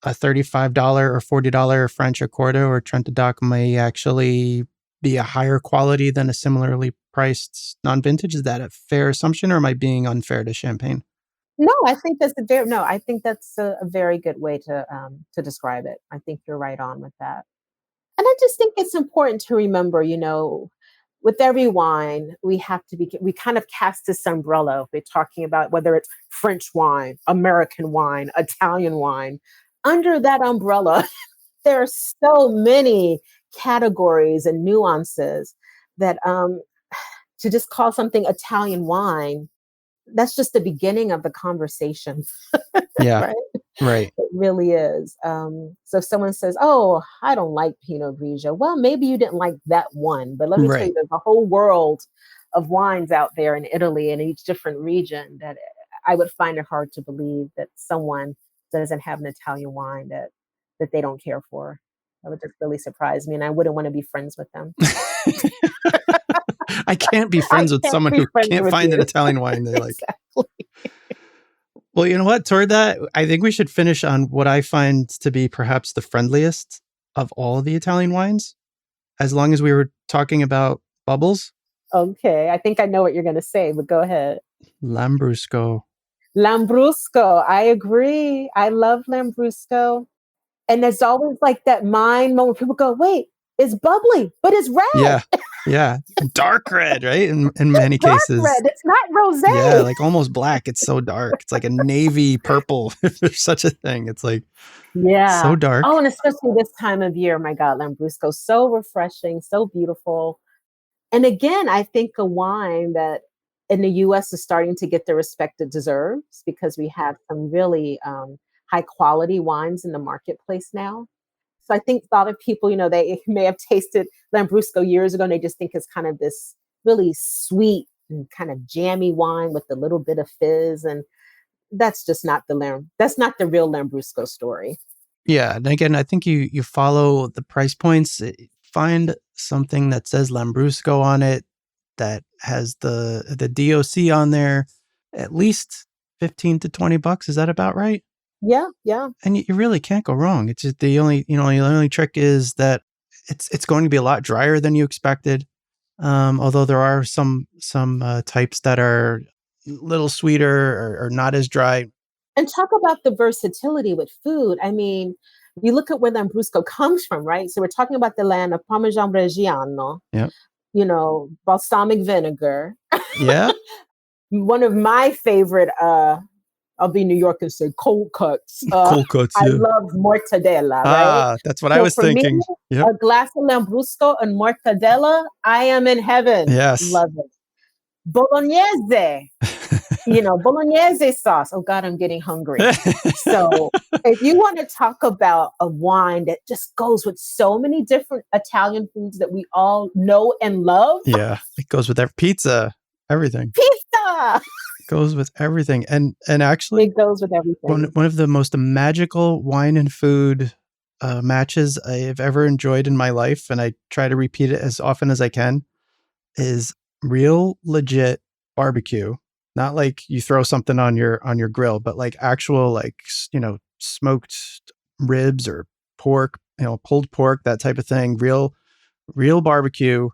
a $35 or $40 Franciacorta or Trenta Doc may actually be a higher quality than a similarly priced non-vintage. Is that a fair assumption, or am I being unfair to champagne? No, I think that's a very no, I think that's a very good way to describe it. I think you're right on with that. And I just think it's important to remember, with every wine, we kind of cast this umbrella. We're talking about whether it's French wine, American wine, Italian wine. Under that umbrella, there are so many categories and nuances that to just call something Italian wine, that's just the beginning of the conversation, Yeah, right? right, It really is. So if someone says, "Oh, I don't like Pinot Grigio," well, maybe you didn't like that one, but let me tell you, right. there's a whole world of wines out there in Italy in each different region that I would find it hard to believe that someone doesn't have an Italian wine that they don't care for. That would just really surprise me, and I wouldn't want to be friends with them. I can't be I friends with can't someone be who friends can't with find an you. Italian wine they like. Exactly. Well, you know what? Toward that, I think we should finish on what I find to be perhaps the friendliest of all of the Italian wines. As long as we were talking about bubbles, Okay, I think I know what you're going to say, but go ahead. Lambrusco. Lambrusco, I agree. I love Lambrusco. And there's always like that mind moment. People go, wait, it's bubbly, but it's red. Yeah, yeah, dark red, right? In It's many dark cases, red. It's not yeah, rosé. like almost black. It's so dark. It's like a navy purple, if there's such a thing. It's like so Yeah. Oh, dark. and especially this time of year, my God, Lambrusco, so refreshing, so beautiful. And again, I think a wine that in the US is starting to get the respect it deserves because we have some really high quality wines in the marketplace now. So I think a lot of people, they may have tasted Lambrusco years ago and they just think it's kind of this really sweet and kind of jammy wine with a little bit of fizz. And that's not the real Lambrusco story. Yeah, and again, I think you follow the price points. Find something that says Lambrusco on it that has the DOC on there. At least 15 to 20 bucks. Is that about right? Yeah, yeah. And you really can't go wrong. It's just the only trick is that it's going to be a lot drier than you expected. Although there are some types that are a little sweeter or not as dry. And talk about the versatility with food. I mean, you look at where Lambrusco comes from, right? So we're talking about the land of Parmesan Reggiano, Yeah. balsamic vinegar. Yeah. One of my favorite, I'll be New York and say cold cuts. Cold cuts. I Yeah. love mortadella, right? Ah, that's what I So was for me, thinking. Yep. a glass of Lambrusco and mortadella, I am in heaven. Yes. Love it. Bolognese, bolognese sauce. Oh God, I'm getting hungry. So if you want to talk about a wine that just goes with so many different Italian foods that we all know and love, Yeah. It goes with pizza, everything. pizza. Goes with everything. And actually, It goes with everything. one of the most magical wine and food matches I've ever enjoyed in my life, and I try to repeat it as often as I can, is real legit barbecue. Not like you throw something on your grill, but like actual smoked ribs or pork, pulled pork, that type of thing. Real barbecue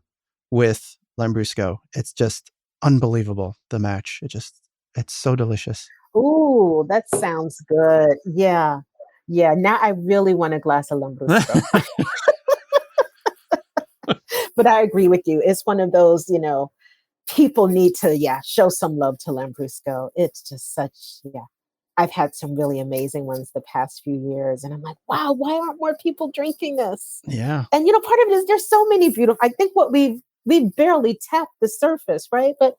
with Lambrusco. It's just unbelievable, the match. It's so delicious. Ooh, that sounds good. Yeah. Yeah. Now I really want a glass of Lambrusco. But I agree with you. It's one of those, people need to, show some love to Lambrusco. It's just I've had some really amazing ones the past few years. And I'm like, wow, why aren't more people drinking this? Yeah. And, part of it is there's so many beautiful, I think we've barely tapped the surface, right? But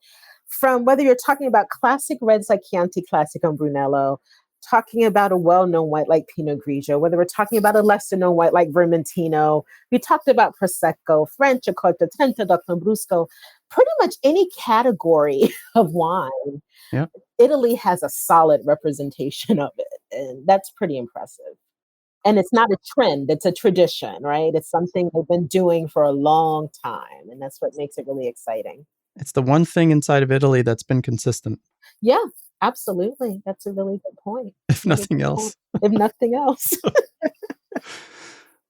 from whether you're talking about classic reds like Chianti Classic and Brunello, talking about a well-known white like Pinot Grigio, whether we're talking about a lesser-known white like Vermintino, we talked about Prosecco, Franciacorta, Trenta DOC Lambrusco, pretty much any category of wine. Yeah. Italy has a solid representation of it, and that's pretty impressive. And it's not a trend, it's a tradition, right? It's something they've been doing for a long time, and that's what makes it really exciting. It's the one thing inside of Italy that's been consistent. Yeah, absolutely. That's a really good point. If nothing else. If nothing else.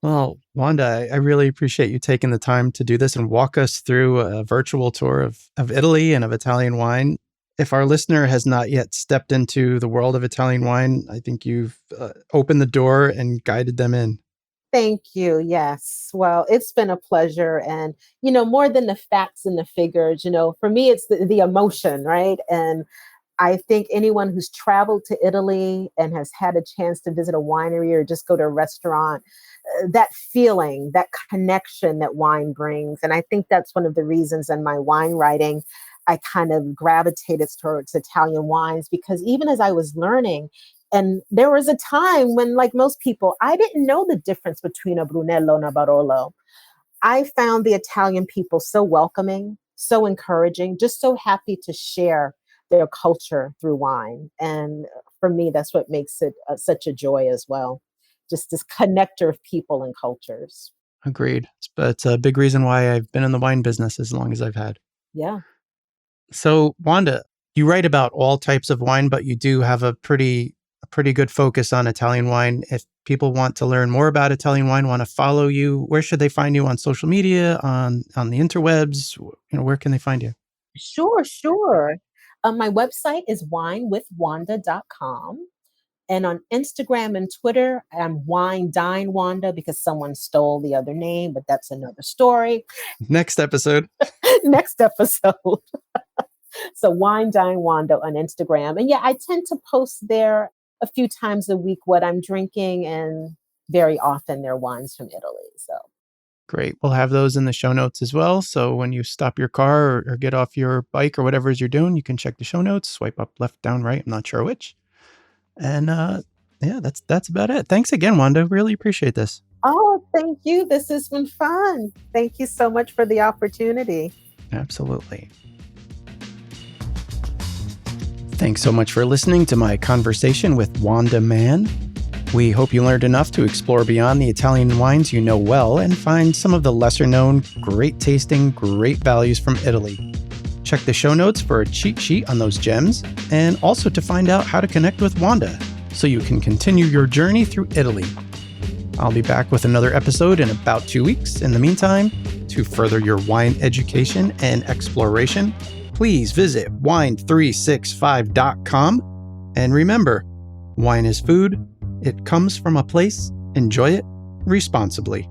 Well, Wanda, I really appreciate you taking the time to do this and walk us through a virtual tour of Italy and of Italian wine. If our listener has not yet stepped into the world of Italian wine, I think you've opened the door and guided them in. Thank you. Yes. Well, it's been a pleasure. And, more than the facts and the figures, for me, it's the emotion, right? And I think anyone who's traveled to Italy and has had a chance to visit a winery or just go to a restaurant, that feeling, that connection that wine brings. And I think that's one of the reasons in my wine writing, I kind of gravitated towards Italian wines, because even as I was learning, and there was a time when, like most people, I didn't know the difference between a Brunello and a Barolo. I found the Italian people so welcoming, so encouraging, just so happy to share their culture through wine. And for me, that's what makes it such a joy as well. Just this connector of people and cultures. Agreed. But it's a big reason why I've been in the wine business as long as I've had. Yeah. So, Wanda, you write about all types of wine, but you do have a pretty good focus on Italian wine. If people want to learn more about Italian wine, want to follow you, where should they find you on social media, on the interwebs? Where can they find you? Sure. My website is winewithwanda.com. And on Instagram and Twitter, I'm Wine Dine Wanda, because someone stole the other name, but that's another story. Next episode. Next episode. So Wine Dine Wanda on Instagram. And I tend to post there a few times a week what I'm drinking, and very often they're wines from Italy. So great. We'll have those in the show notes as well. So when you stop your car or get off your bike or whatever it is you're doing, you can check the show notes, swipe up, left, down, right. I'm not sure which. And that's about it. Thanks again, Wanda. Really appreciate this. Oh, thank you. This has been fun. Thank you so much for the opportunity. Absolutely. Thanks so much for listening to my conversation with Wanda Mann. We hope you learned enough to explore beyond the Italian wines you know well and find some of the lesser known, great tasting, great values from Italy. Check the show notes for a cheat sheet on those gems, and also to find out how to connect with Wanda so you can continue your journey through Italy. I'll be back with another episode in about 2 weeks. In the meantime, to further your wine education and exploration, please visit wine365.com. And remember, Wine is food. It comes from a place. Enjoy it responsibly.